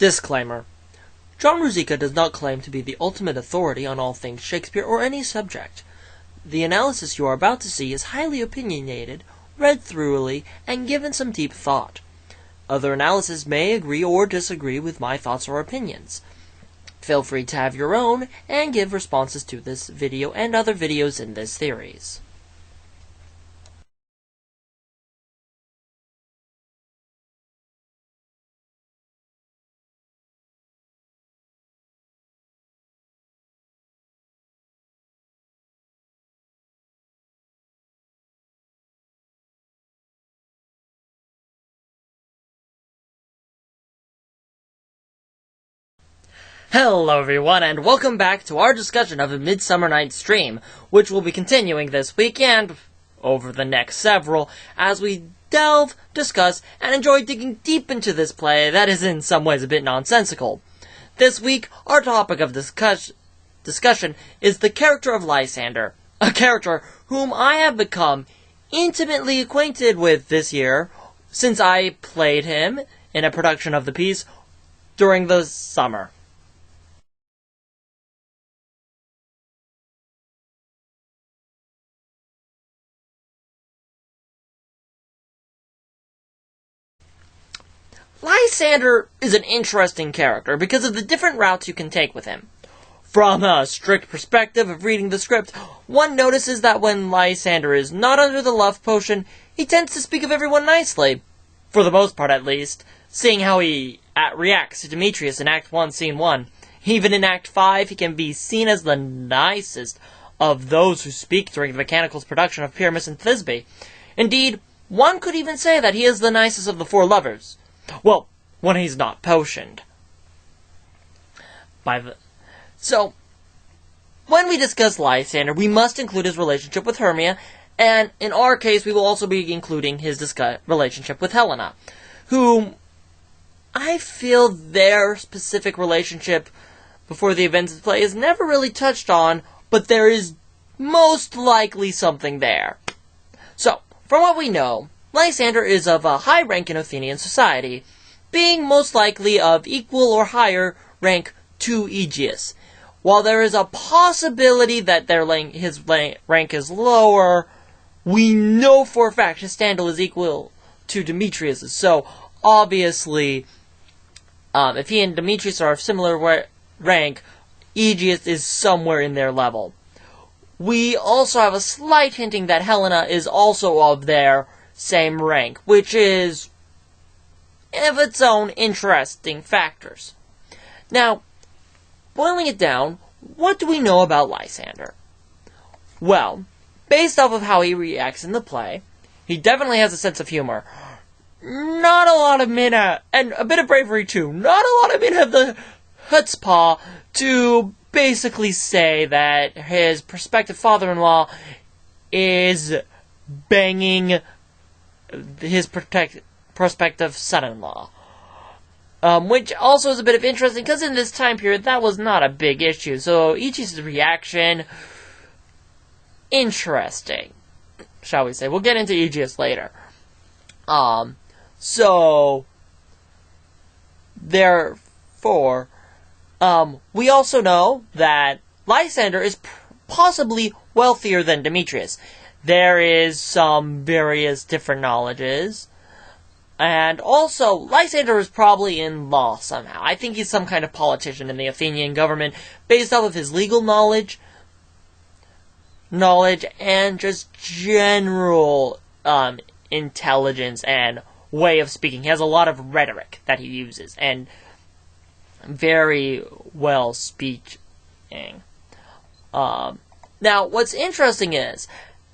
Disclaimer. John Ruzicka does not claim to be the ultimate authority on all things Shakespeare or any subject. The analysis you are about to see is highly opinionated, read thoroughly, and given some deep thought. Other analysis may agree or disagree with my thoughts or opinions. Feel free to have your own and give responses to this video and other videos in this series. Hello everyone, and welcome back to our discussion of A Midsummer Night's Dream, which will be continuing this weekend, over the next several, as we delve, discuss, and enjoy digging deep into this play that is in some ways a bit nonsensical. This week, our topic of discussion is the character of Lysander, a character whom I have become intimately acquainted with this year, since I played him in a production of the piece during the summer. Lysander is an interesting character because of the different routes you can take with him. From a strict perspective of reading the script, one notices that when Lysander is not under the love potion, he tends to speak of everyone nicely. For the most part, at least, seeing how he reacts to Demetrius in Act 1, Scene 1. Even in Act 5, he can be seen as the nicest of those who speak during the Mechanical's production of Pyramus and Thisbe. Indeed, one could even say that he is the nicest of the four lovers. Well, when he's not potioned. So, when we discuss Lysander, we must include his relationship with Hermia, and in our case, we will also be including his relationship with Helena, whom I feel their specific relationship before the events of the play is never really touched on, but there is most likely something there. So, from what we know, Lysander is of a high rank in Athenian society, being most likely of equal or higher rank to Aegeus. While there is a possibility that his rank is lower, we know for a fact his standing is equal to Demetrius's. So, obviously, if he and Demetrius are of similar rank, Aegeus is somewhere in their level. We also have a slight hinting that Helena is also of their same rank, which is of its own interesting factors. Now, boiling it down, what do we know about Lysander? Well, based off of how he reacts in the play, he definitely has a sense of humor. Not a lot of men, and a bit of bravery too, not a lot of men have the chutzpah to basically say that his prospective father-in-law is banging his prospective son-in-law. Which also is a bit of interesting, because in this time period, that was not a big issue. So, Aegeus' reaction, interesting, shall we say. We'll get into Aegeus later. Therefore, we also know that Lysander is possibly wealthier than Demetrius. There is some various different knowledges. And also, Lysander is probably in law somehow. I think he's some kind of politician in the Athenian government, based off of his legal knowledge, and just general intelligence and way of speaking. He has a lot of rhetoric that he uses, and very well speaking. Now, what's interesting is,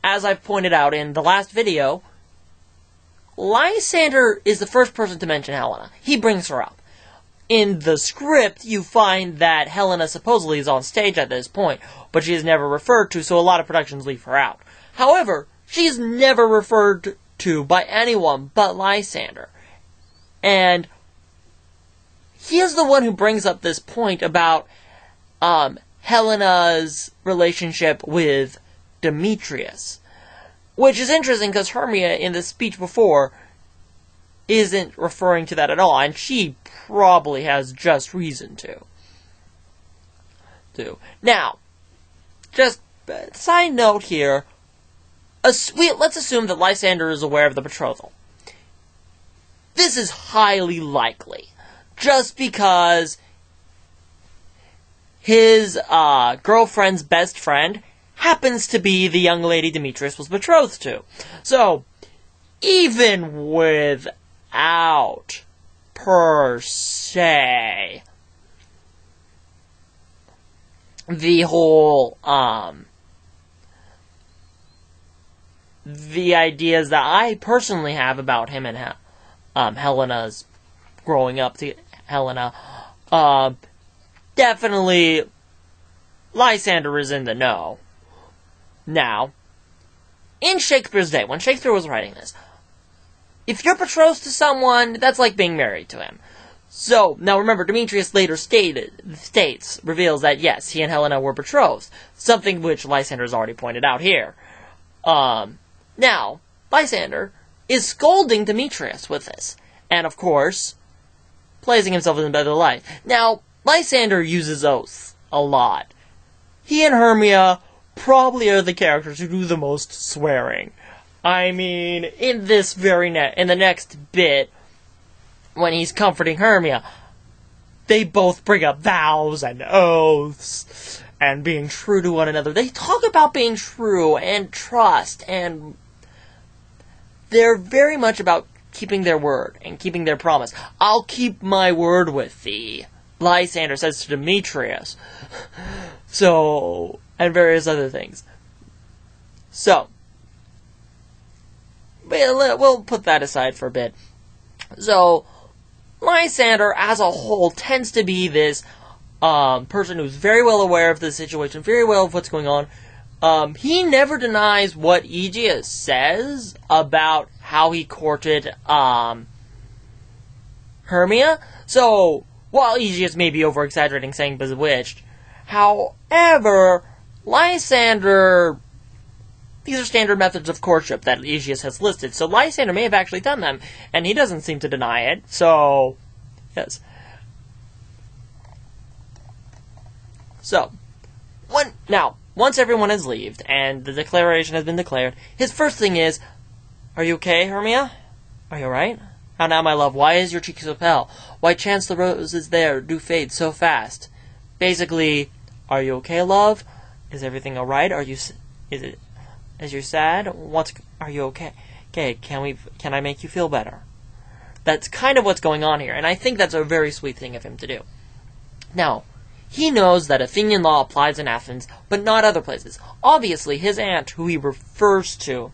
as I've pointed out in the last video, Lysander is the first person to mention Helena. He brings her up. In the script, you find that Helena supposedly is on stage at this point, but she is never referred to, so a lot of productions leave her out. However, she is never referred to by anyone but Lysander. And he is the one who brings up this point about Helena's relationship with Demetrius. Which is interesting because Hermia, in the speech before, isn't referring to that at all, and she probably has just reason to. Now, just side note here, let's assume that Lysander is aware of the betrothal. This is highly likely, just because his girlfriend's best friend happens to be the young lady Demetrius was betrothed to. So, even without, per se, the whole, the ideas that I personally have about him and Helena's growing up to Helena, definitely Lysander is in the know. Now, in Shakespeare's day, when Shakespeare was writing this, if you're betrothed to someone, that's like being married to him. So, now remember, Demetrius later reveals that yes, he and Helena were betrothed, something which Lysander has already pointed out here. Now, Lysander is scolding Demetrius with this, and of course, placing himself in a better light. Now, Lysander uses oaths a lot. He and Hermia probably are the characters who do the most swearing. I mean, in the next bit, when he's comforting Hermia, they both bring up vows and oaths and being true to one another. They talk about being true and trust, and they're very much about keeping their word and keeping their promise. I'll keep my word with thee, Lysander says to Demetrius. So, and various other things. So, we'll put that aside for a bit. So, Lysander, as a whole, tends to be this person who's very well aware of the situation, very well of what's going on. He never denies what Aegeus says about how he courted Hermia. So, while Aegeus may be over-exaggerating saying bewitched, however, Lysander, these are standard methods of courtship that Aegeus has listed, so Lysander may have actually done them, and he doesn't seem to deny it, so, yes. So, once everyone has left, and the declaration has been declared, his first thing is, "Are you okay, Hermia? Are you alright? How now, my love, why is your cheek so pale? Why chance the roses there do fade so fast?" Basically, "Are you okay, love? Is everything alright? Is you sad? Are you okay? Okay, can I make you feel better?" That's kind of what's going on here, and I think that's a very sweet thing of him to do. Now, he knows that Athenian law applies in Athens, but not other places. Obviously, his aunt, who he refers to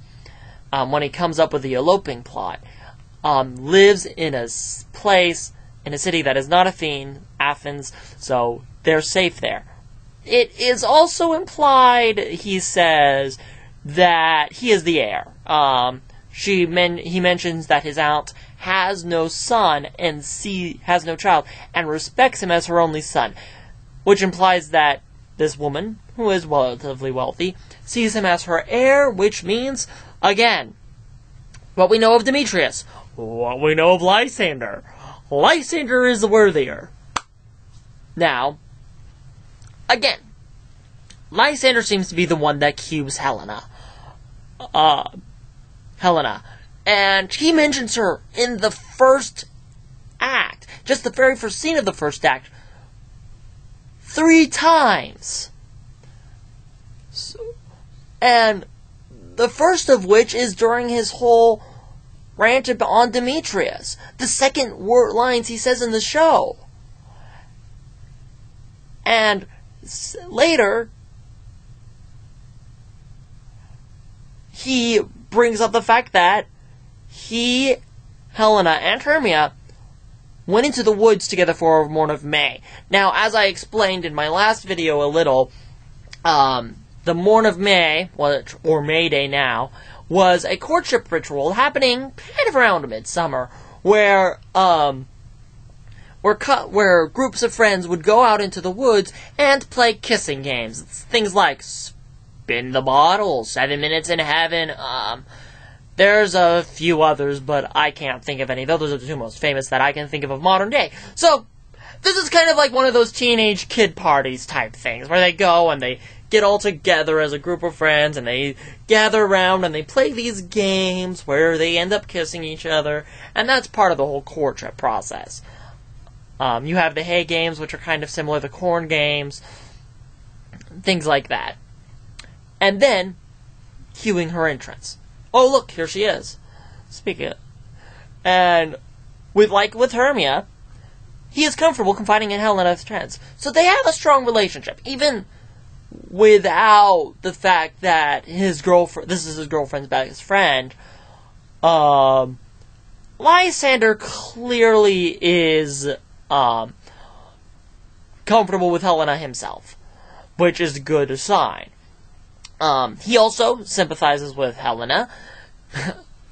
when he comes up with the eloping plot, lives in a place, in a city that is not Athens, so they're safe there. It is also implied, he says, that he is the heir. He mentions that his aunt has no son and has no child, and respects him as her only son, which implies that this woman, who is relatively wealthy, sees him as her heir, which means, again, what we know of Demetrius, what we know of Lysander. Lysander is the worthier. Now, again, Lysander seems to be the one that cubes Helena. And he mentions her in the first act, just the very first scene of the first act, 3 times. And the first of which is during his whole rant on Demetrius. The second lines he says in the show. And later, he brings up the fact that he, Helena, and Hermia went into the woods together for a morn of May. Now, as I explained in my last video a little, the morn of May, or May Day now, was a courtship ritual happening kind of around Midsummer, where groups of friends would go out into the woods and play kissing games. Things like Spin the Bottle, 7 Minutes in Heaven, There's a few others, but I can't think of any. Those are the two most famous that I can think of modern day. So, this is kind of like one of those teenage kid parties type things, where they go and they get all together as a group of friends, and they gather around and they play these games where they end up kissing each other, and that's part of the whole courtship process. You have the hay games, which are kind of similar to corn games, things like that. And then, cueing her entrance. Oh, look, here she is. Speaking of... And, with Hermia, he is comfortable confiding in Helena's trends. So they have a strong relationship, even without the fact that this is his girlfriend's best friend. Lysander clearly is comfortable with Helena himself, which is a good sign. He also sympathizes with Helena,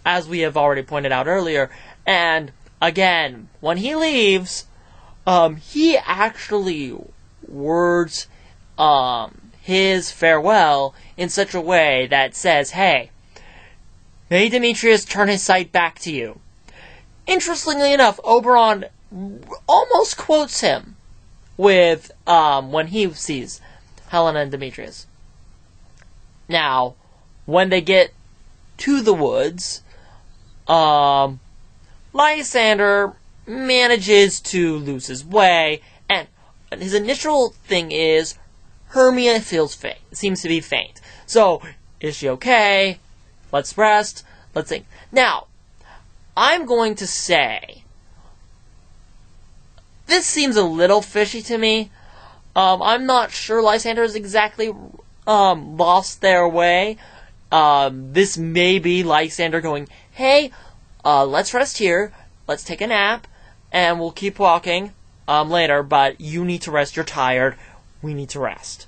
as we have already pointed out earlier, and again, when he leaves, he actually words his farewell in such a way that says, hey, may Demetrius turn his sight back to you. Interestingly enough, Oberon almost quotes him with, when he sees Helena and Demetrius. Now, when they get to the woods, Lysander manages to lose his way, and his initial thing is, Hermia seems to be faint. So, is she okay? Let's rest. Let's think. Now, I'm going to say, this seems a little fishy to me. I'm not sure Lysander has exactly lost their way. This may be Lysander going, hey, let's rest here, let's take a nap, and we'll keep walking later, but you need to rest, you're tired, we need to rest.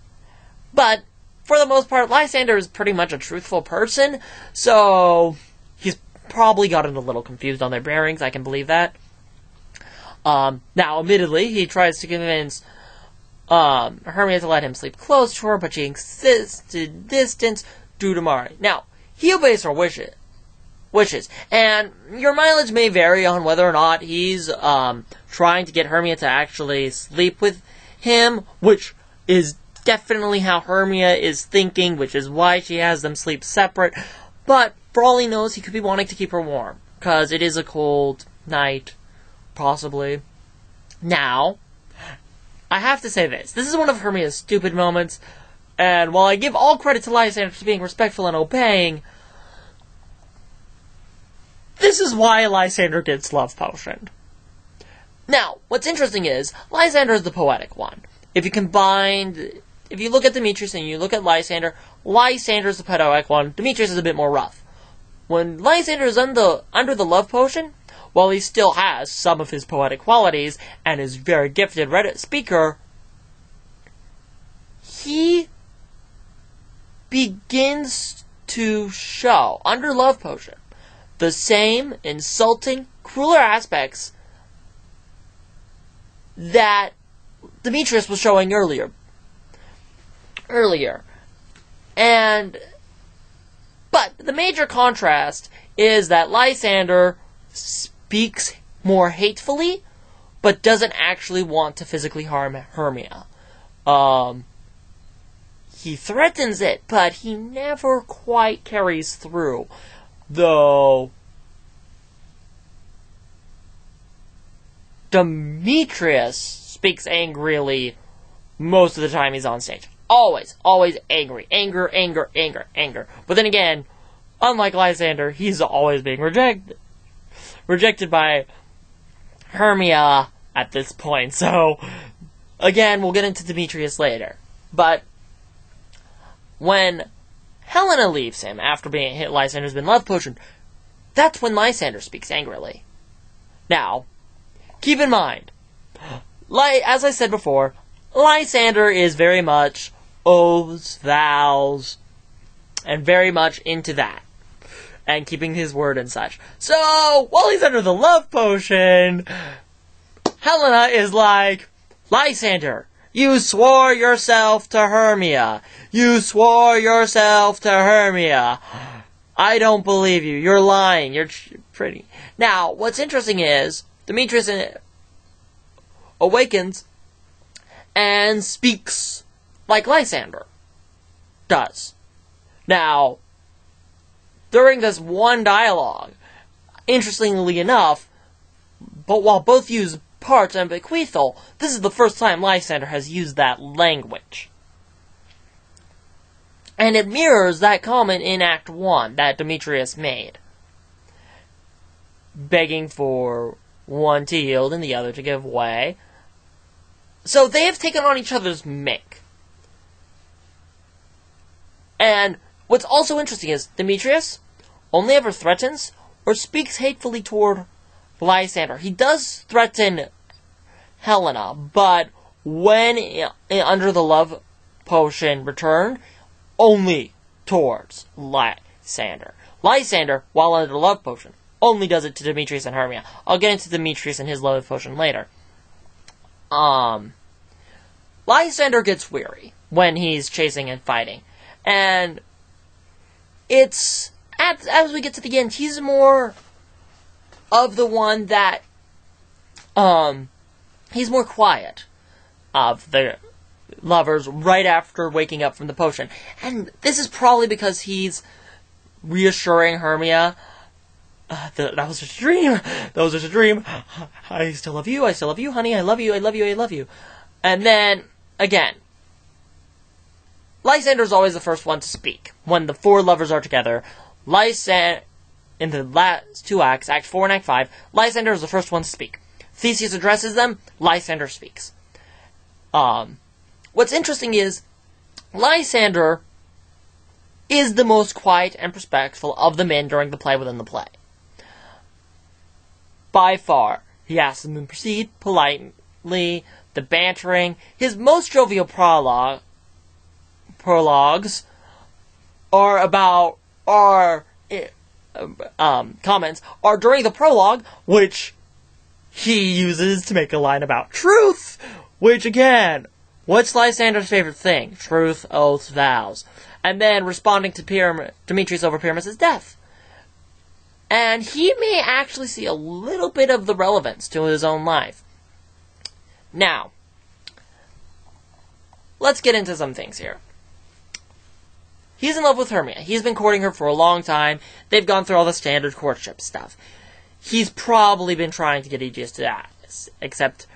But, for the most part, Lysander is pretty much a truthful person, so he's probably gotten a little confused on their bearings, I can believe that. Now, admittedly, he tries to convince Hermia to let him sleep close to her, but she insists to distance due to Mari. Now, he obeys her wishes, and your mileage may vary on whether or not he's trying to get Hermia to actually sleep with him, which is definitely how Hermia is thinking, which is why she has them sleep separate, but for all he knows, he could be wanting to keep her warm, because it is a cold night, possibly. Now, I have to say this. This is one of Hermia's stupid moments, and while I give all credit to Lysander for being respectful and obeying, this is why Lysander gets love potioned. Now, what's interesting is, Lysander is the poetic one. If you look at Demetrius and you look at Lysander, Lysander is the poetic one, Demetrius is a bit more rough. When Lysander is under the love potion, while he still has some of his poetic qualities and is very gifted Reddit speaker, he begins to show, under love potion, the same insulting, crueler aspects that Demetrius was showing earlier. But the major contrast is that Lysander speaks more hatefully, but doesn't actually want to physically harm Hermia. He threatens it, but he never quite carries through. Though Demetrius speaks angrily most of the time he's on stage. Always angry. Anger. But then again, unlike Lysander, he's always being rejected by Hermia at this point. So, again, we'll get into Demetrius later. But when Helena leaves him after being hit, Lysander's been love potioned, that's when Lysander speaks angrily. Now, keep in mind, as I said before, Lysander is very much oaths, vows, and very much into that. And keeping his word and such. So, while he's under the love potion, Helena is like, Lysander, you swore yourself to Hermia. You swore yourself to Hermia. I don't believe you. You're lying. You're pretty. Now, what's interesting is, Demetrius awakens and speaks like Lysander does. Now, during this one dialogue, interestingly enough, but while both use parts and bequeathal, this is the first time Lysander has used that language. And it mirrors that comment in Act 1 that Demetrius made, begging for one to yield and the other to give way. So they have taken on each other's make. And what's also interesting is Demetrius only ever threatens or speaks hatefully toward Lysander. He does threaten Helena, but when under the love potion returned, only towards Lysander. Lysander, while under the love potion, only does it to Demetrius and Hermia. I'll get into Demetrius and his love potion later. Lysander gets weary when he's chasing and fighting. And it's, as we get to the end, he's more of the one that, he's more quiet of the lovers right after waking up from the potion. And this is probably because he's reassuring Hermia, that was just a dream, that was just a dream, I still love you, honey, I love you, I love you, I love you. And then, again, Lysander's always the first one to speak. When the four lovers are together, Lysander, in the last two acts, Act 4 and Act 5, Lysander is the first one to speak. Theseus addresses them, Lysander speaks. What's interesting is, Lysander is the most quiet and respectful of the men during the play within the play. By far. He asks them to proceed politely, the bantering. His most jovial prologues comments are during the prologue, which he uses to make a line about truth, which again, what's Lysander's favorite thing? Truth, oaths, vows. And then responding to Demetrius over Pyramus' death. And he may actually see a little bit of the relevance to his own life. Now, let's get into some things here. He's in love with Hermia. He's been courting her for a long time. They've gone through all the standard courtship stuff. He's probably been trying to get Aegeus to accept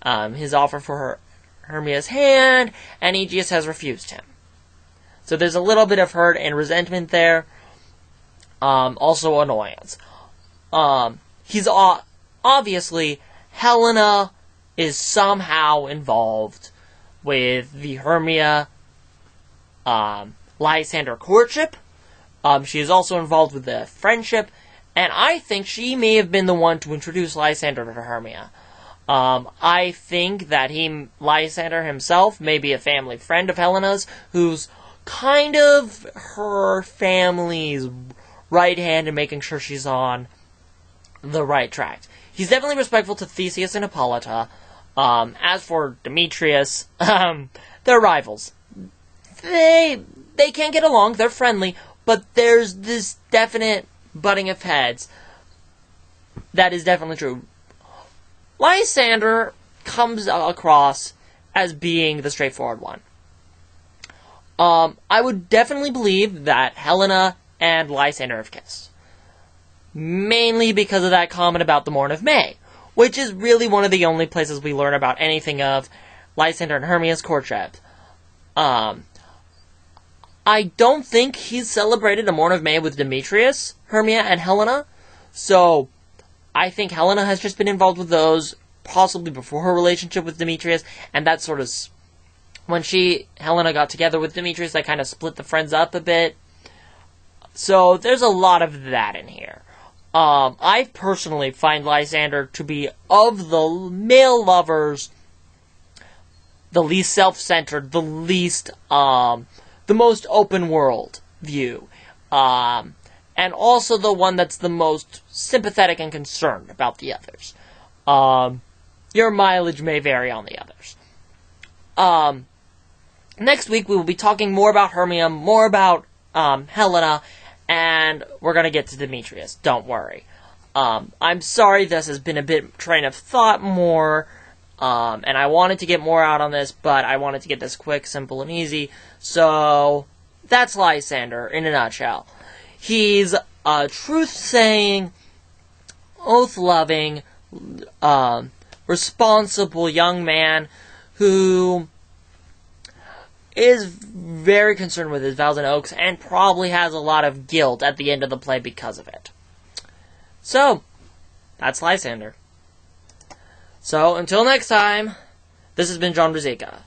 his offer for Hermia's hand, and Aegeus has refused him. So there's a little bit of hurt and resentment there. Also annoyance. He's obviously, Helena is somehow involved with the Hermia Lysander courtship. She is also involved with the friendship, and I think she may have been the one to introduce Lysander to Hermia. I think that Lysander himself may be a family friend of Helena's, who's kind of her family's right hand in making sure she's on the right track. He's definitely respectful to Theseus and Hippolyta. As for Demetrius, they're rivals. They can't get along, they're friendly, but there's this definite butting of heads that is definitely true. Lysander comes across as being the straightforward one. I would definitely believe that Helena and Lysander have kissed. Mainly because of that comment about the Morn of May, which is really one of the only places we learn about anything of Lysander and Hermia's courtship. I don't think he's celebrated a Morn of May with Demetrius, Hermia, and Helena, so I think Helena has just been involved with those, possibly before her relationship with Demetrius, and that sort of, when Helena got together with Demetrius, that kind of split the friends up a bit. So there's a lot of that in here. I personally find Lysander to be, of the male lovers, the least self-centered, the least, the most open world view. And also the one that's the most sympathetic and concerned about the others. Your mileage may vary on the others. Next week we will be talking more about Hermia, more about Helena, and we're going to get to Demetrius. Don't worry. I'm sorry this has been a bit train of thought more, and I wanted to get more out on this, but I wanted to get this quick, simple, and easy. So, that's Lysander in a nutshell. He's a truth-saying, oath-loving, responsible young man who is very concerned with his vows and oaths and probably has a lot of guilt at the end of the play because of it. So, that's Lysander. So, until next time, this has been John Brzezika,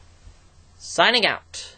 signing out.